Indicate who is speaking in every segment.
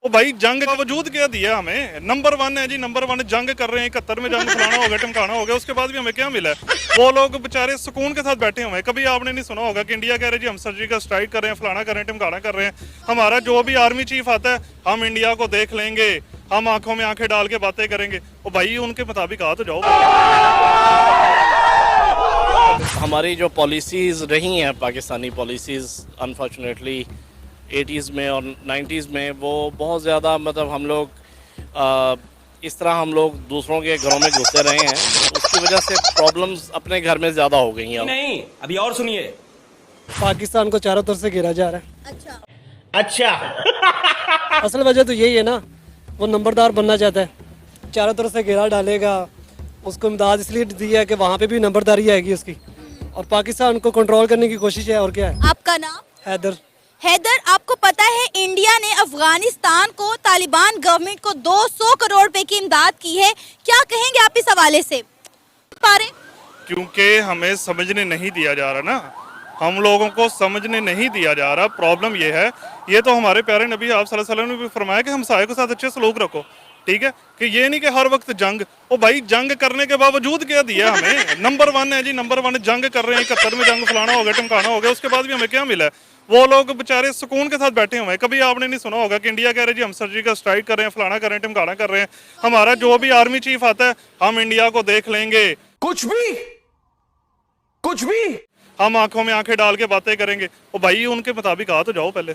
Speaker 1: ओ भाई जंग का वजूद क्या दिया हमें? नंबर वन है जी, नंबर वन जंग कर रहे हैं, 71 में जंग फलाना हो गया टिमकाना हो गया, उसके बाद भी हमें क्या मिला है? वो लोग बेचारे सुकून के साथ बैठे हुए हैं। कभी आपने नहीं सुना होगा कि इंडिया कह रहे जी हम सर्जिकल स्ट्राइक कर रहे हैं, फलाना कर रहे हैं, टिमकाना कर रहे हैं। हमारा जो भी आर्मी चीफ आता है, हम इंडिया को देख लेंगे, हम आंखों में आंखें डाल के बातें करेंगे। ओ भाई उनके मुताबिक आ तो जाओ।
Speaker 2: हमारी जो पॉलिसीज़ रही हैं पाकिस्तानी पॉलिसीज़ अनफॉर्चुनेटली 80s में और 90s में वो बहुत ज़्यादा मतलब हम लोग इस तरह हम लोग दूसरों के घरों में घुसे रहे हैं, उसकी वजह से प्रॉब्लम्स अपने घर में ज़्यादा हो गई हैं।
Speaker 3: नहीं अभी और सुनिए।
Speaker 4: पाकिस्तान को चारों तरफ से घेरा जा रहा है।
Speaker 3: अच्छा
Speaker 4: असल वजह तो यही है ना, वो नंबरदार बनना चाहता है, चारों तरफ से घेरा डालेगा। उसको इमदाद इसलिए दी है कि वहाँ पे भी नंबरदारी आएगी उसकी, और पाकिस्तान को कंट्रोल करने की कोशिश है। और क्या है?
Speaker 5: आपका नाम?
Speaker 4: हैदर।
Speaker 5: हैदर, आपको पता है इंडिया ने अफगानिस्तान को, तालिबान गवर्नमेंट को 200 करोड़ रुपए की इमदाद की है। क्या कहेंगे आप इस हवाले से?
Speaker 1: क्योंकि हमें समझने नहीं दिया जा रहा ना, हम लोगों को समझने नहीं दिया जा रहा। प्रॉब्लम ये है, ये तो हमारे प्यारे नबी आप सल्लल्लाहु अलैहि वसल्लम ने भी फरमाया कि हमसाये के साथ अच्छे सलूक रखो, ठीक है? कि ये नहीं कि हर वक्त जंग। ओ भाई जंग करने के बावजूद क्या दिया हमें? नंबर वन है जी, नंबर वन जंग कर रहे हैं, 71 में जंग फलाना हो गया टिमकाना हो गया, उसके बाद भी हमें क्या मिला है? वो लोग बेचारे सुकून के साथ बैठे हुए हैं। कभी आपने नहीं सुना होगा कि इंडिया कह रहे जी हम सर्जिकल स्ट्राइक कर रहे हैं, फलाना कर रहे हैं, टिमकाना कर रहे हैं। हमारा जो भी आर्मी चीफ आता है, हम इंडिया को देख लेंगे,
Speaker 3: कुछ भी
Speaker 1: हम आंखों में आंखें डाल के बातें करेंगे। ओ भाई उनके मुताबिक आ तो जाओ पहले,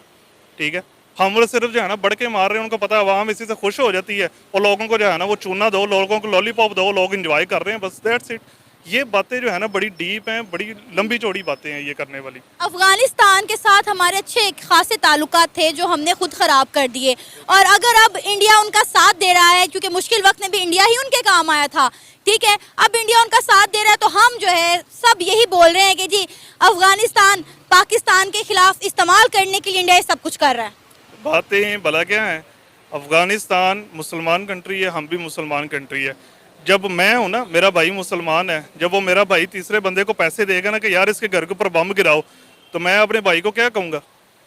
Speaker 1: ठीक है? हम लोग सिर्फ जो है ना बढ़ के मार रहे हैं, उनको पता है आवाम इसी से खुश हो जाती है, और लोगों को जो है ना वो चूना दो, लोगों को लॉलीपॉप दो, लोग एंजॉय कर रहे हैं, बस दैट्स इट। ये बातें जो है ना बड़ी डीप हैं, बड़ी लंबी चौड़ी बातें हैं ये करने वाली।
Speaker 5: अफगानिस्तान के साथ हमारे अच्छे खासे ताल्लुकात थे जो हमने खुद खराब कर दिए, और अगर अब इंडिया उनका साथ दे रहा है, क्योंकि मुश्किल वक्त में भी इंडिया ही उनके काम आया था, ठीक है? अब इंडिया उनका साथ दे रहा है तो हम जो है सब यही बोल रहे हैं कि जी अफगानिस्तान पाकिस्तान के खिलाफ इस्तेमाल करने के लिए इंडिया सब कुछ कर रहा है।
Speaker 1: बातें भला क्या है? अफगानिस्तान मुसलमान कंट्री है, हम भी मुसलमान कंट्री है। जब मैं हूँ ना, मेरा भाई मुसलमान है, जब वो मेरा भाई तीसरे बंदे को पैसे देगा ना कि यार इसके घर के ऊपर बम गिराओ, तो मैं अपने भाई को क्या कहूँगा?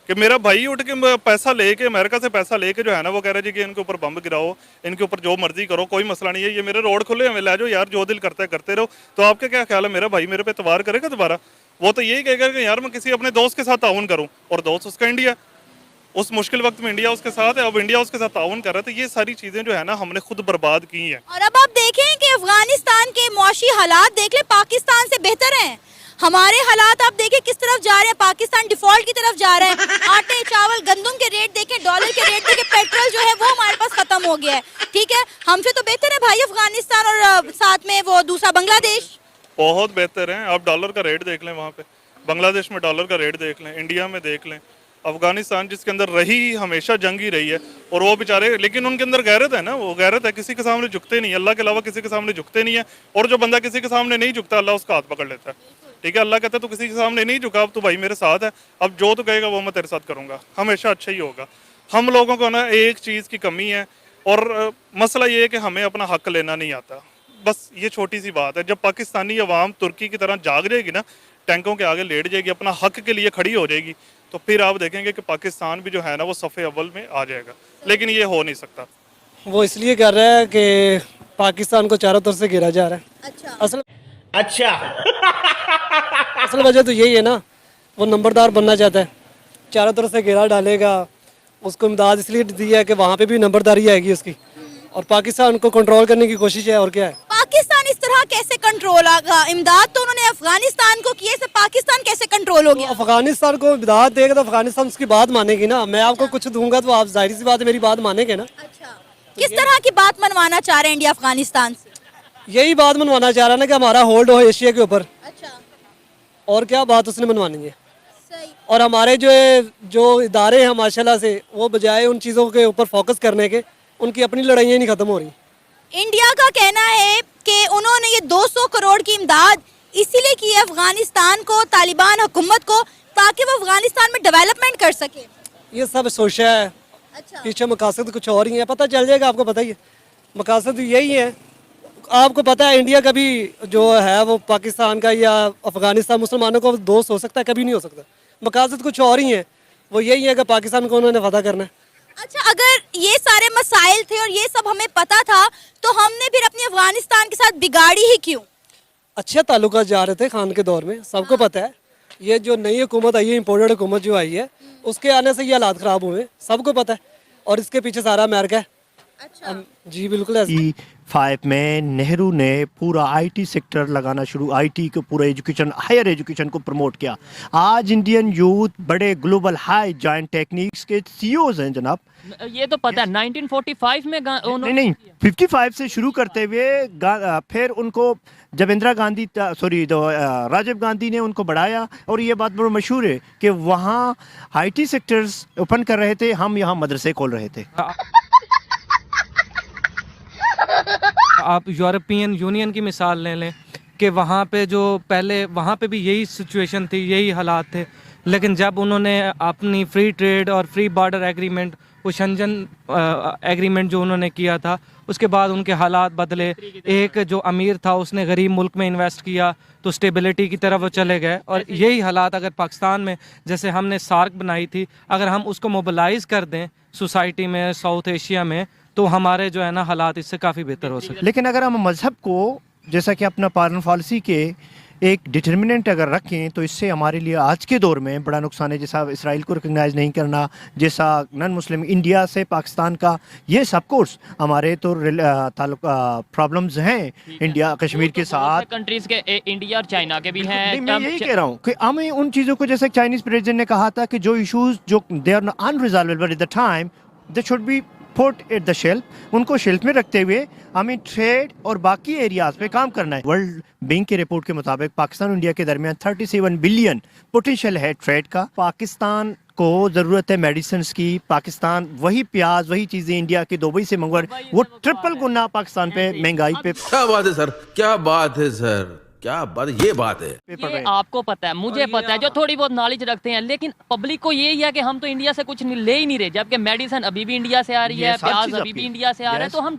Speaker 1: कि मेरा भाई उठ के पैसा लेके, अमेरिका से पैसा लेके जो है ना वो कह रहा है जी कि इनके ऊपर बम गिराओ, इनके ऊपर जो मर्जी करो, कोई मसला नहीं है, ये मेरे रोड खुले हमें ले जाओ यार, जो दिल करता है करते रहो। तो आपका क्या ख्याल है, मेरा भाई मेरे पे एतबार करेगा दोबारा? वो तो यही कहेगा कि यार मैं किसी अपने दोस्त के साथ ताउन करूँ, और दोस्त उसका इंडिया, उस मुश्किल वक्त में इंडिया उसके साथ है, अब इंडिया उसके साथ ताउन कर रहा है। तो ये सारी चीजें जो है ना हमने खुद बर्बाद की हैं।
Speaker 5: और अब आप देखें कि अफगानिस्तान के मुआशी हालात देख ले, पाकिस्तान से बेहतर हैं। हमारे हालात आप देखें किस तरफ जा रहे हैं, पाकिस्तान डिफॉल्ट की तरफ जा रहा है। आटे चावल गंदम के रेट देखें, डॉलर के रेट देखें, पेट्रोल जो है वो हमारे पास खत्म हो गया है, ठीक है? हमसे तो बेहतर है भाई अफगानिस्तान, और साथ में वो दूसरा बांग्लादेश
Speaker 1: बहुत बेहतर है। आप डॉलर का रेट देख लें, वहाँ पे बांग्लादेश में डॉलर का रेट देख लें, इंडिया में देख लें। अफगानिस्तान जिसके अंदर रही हमेशा जंग ही रही है, और वो बेचारे, लेकिन उनके अंदर गैरत है ना, वो गैरत है, किसी के सामने झुकते नहीं, अल्लाह के अलावा किसी के सामने झुकते नहीं है। और जो बंदा किसी के सामने नहीं झुकता, अल्लाह उसका हाथ पकड़ लेता है, ठीक है? अल्लाह कहता है तो किसी के सामने नहीं झुका, अब तो भाई मेरे साथ है, अब जो तो कहेगा वो मैं तेरे साथ करूंगा, हमेशा अच्छा ही होगा। हम लोगों को ना एक चीज़ की कमी है, और मसला ये है कि हमें अपना हक लेना नहीं आता। बस ये छोटी सी बात है। जब पाकिस्तानी अवाम तुर्की की तरह जाग जाएगी ना, टैंकों के आगे लेट जाएगी, अपना हक के लिए खड़ी हो जाएगी, तो फिर आप देखेंगे कि पाकिस्तान भी जो है ना वो सफ़े अव्वल में आ जाएगा। लेकिन ये हो नहीं सकता।
Speaker 4: वो इसलिए कर रहा है कि पाकिस्तान को चारों तरफ से घेरा जा रहा है।
Speaker 3: अच्छा
Speaker 4: असल वजह तो यही है ना, वो नंबरदार बनना चाहता है, चारों तरफ से घेरा डालेगा। उसको इमदाद इसलिए दी है कि वहाँ पे भी नंबरदारी आएगी उसकी, और पाकिस्तान को कंट्रोल करने की कोशिश है। और क्या है?
Speaker 5: पाकिस्तान इस तरह कैसे कंट्रोल आगा? इमदाद तो उन्होंने अफगानिस्तान को किए, पाकिस्तान कैसे कंट्रोल हो गया?
Speaker 4: तो अफगानिस्तान को इमदाद देगा तो अफगानिस्तान उसकी बात मानेगी ना। मैं आपको कुछ दूंगा तो आप जाहिर सी बात है मेरी बात मानेंगे ना।
Speaker 5: अच्छा, किस तरह की बात मनवाना चाह रहे हैं इंडिया अफगानिस्तान से?
Speaker 4: यही बात मनवाना चाह रहा है ना कि हमारा होल्ड हो एशिया के ऊपर।
Speaker 5: अच्छा,
Speaker 4: और क्या बात उसने मनवानी है?
Speaker 5: सही।
Speaker 4: और हमारे जो इदारे हैं माशाल्लाह से, वो बजाय उन चीज़ों के ऊपर फोकस करने के, उनकी अपनी लड़ाइयाँ नहीं ख़त्म हो रही।
Speaker 5: इंडिया का कहना है कि उन्होंने ये 200 करोड़ की इमदाद इसीलिए की है अफगानिस्तान को, तालिबान हुकूमत को, ताकि वो अफगानिस्तान में डेवलपमेंट कर सके।
Speaker 4: ये सब सोचा है,
Speaker 5: अच्छा,
Speaker 4: पीछे मकासद कुछ और ही है। पता चल जाएगा, आपको पता ही है मकासद यही है। आपको पता है इंडिया कभी जो है वो पाकिस्तान का या अफगानिस्तान मुसलमानों को दोस्त हो सकता है? कभी नहीं हो सकता। मकासद कुछ और ही है, वो यही है कि पाकिस्तान को उन्होंने फतह करना है।
Speaker 5: अच्छा, अगर ये सारे मसाइल थे और ये सब हमें पता था तो हमने फिर अपनी अफगानिस्तान के साथ बिगाड़ी ही क्यों?
Speaker 4: अच्छे ताल्लुकात जा रहे थे खान के दौर में, सबको पता है। ये जो नई हुकूमत आई है, इम्पोर्टेड हुकूमत जो आई है, उसके आने से ये हालात ख़राब हुए, सबको पता है। और इसके पीछे सारा अमेरिका है।
Speaker 5: अच्छा,
Speaker 4: जी बिल्कुल ऐसे।
Speaker 6: 5 में नेहरू ने पूरा आईटी सेक्टर लगाना शुरू, आईटी को पूरा एजुकेशन, हायर एजुकेशन को प्रमोट किया। आज इंडियन यूथ बड़े ग्लोबल हाई जायंट टेक्निक्स के सीईओज हैं जनाब।
Speaker 7: ये तो पता है 1945 में
Speaker 6: नहीं 55 से शुरू करते हुए फिर उनको जब इंदिरा गांधी राजीव गांधी ने उनको बढ़ाया। और ये बात बड़ा मशहूर है कि वहाँ आईटी सेक्टर्स ओपन कर रहे थे, हम यहाँ मदरसे खोल रहे थे।
Speaker 8: आप यूरोपियन यूनियन की मिसाल ले लें कि वहाँ पे जो पहले वहाँ पे भी यही सिचुएशन थी, यही हालात थे, लेकिन जब उन्होंने अपनी फ्री ट्रेड और फ्री बॉर्डर एग्रीमेंट, वो शंजन एग्रीमेंट जो उन्होंने किया था, उसके बाद उनके हालात बदले। एक जो अमीर था उसने गरीब मुल्क में इन्वेस्ट किया तो स्टेबिलिटी की तरफ वो चले गए। और यही हालात अगर पाकिस्तान में, जैसे हमने सार्क बनाई थी, अगर हम उसको मोबिलाइज़ कर दें सोसाइटी में, साउथ एशिया में, तो हमारे जो है ना हालात इससे काफ़ी बेहतर हो सकते।
Speaker 6: लेकिन अगर हम मज़हब को जैसा कि अपना फॉरेन पॉलिसी के एक डिटर्मिनेंट अगर रखें तो इससे हमारे लिए आज के दौर में बड़ा नुकसान है। जैसा इसराइल को रिकग्नाइज नहीं करना, जैसा नॉन मुस्लिम इंडिया से पाकिस्तान का, ये सब कोर्स हमारे तो प्रॉब्लम्स हैं इंडिया कश्मीर के साथ।
Speaker 7: कंट्रीज के इंडिया और चाइना के भी हैं।
Speaker 6: नहीं, मैं यही कह रहा हूँ कि हमें उन चीज़ों को, जैसे चाइनीज प्रेसिडेंट ने कहा था कि जो इश्यूज जो they are unresolvable at the time, they should be put at the shelf. उनको शेल्फ में रखते हुए हमें ट्रेड और बाकी एरियाज पे काम करना है। वर्ल्ड बैंक की रिपोर्ट के मुताबिक पाकिस्तान और इंडिया के दरमियान 37 बिलियन पोटेंशियल है ट्रेड का। पाकिस्तान को ज़रूरत है मेडिसिन की। पाकिस्तान वही प्याज, वही चीज़ें इंडिया के दुबई से मंगवा, वो ट्रिपल गुना पाकिस्तान पे महंगाई पे।
Speaker 9: क्या बात है सर, क्या बात है सर, क्या बात, ये बात है।
Speaker 7: ये आपको पता है, मुझे पता है, जो थोड़ी बहुत नॉलेज रखते हैं। लेकिन पब्लिक को यही है कि हम तो इंडिया से कुछ ले ही नहीं रहे, जबकि मेडिसिन अभी भी इंडिया से आ रही है, प्याज अभी भी इंडिया से आ रहा है, तो हम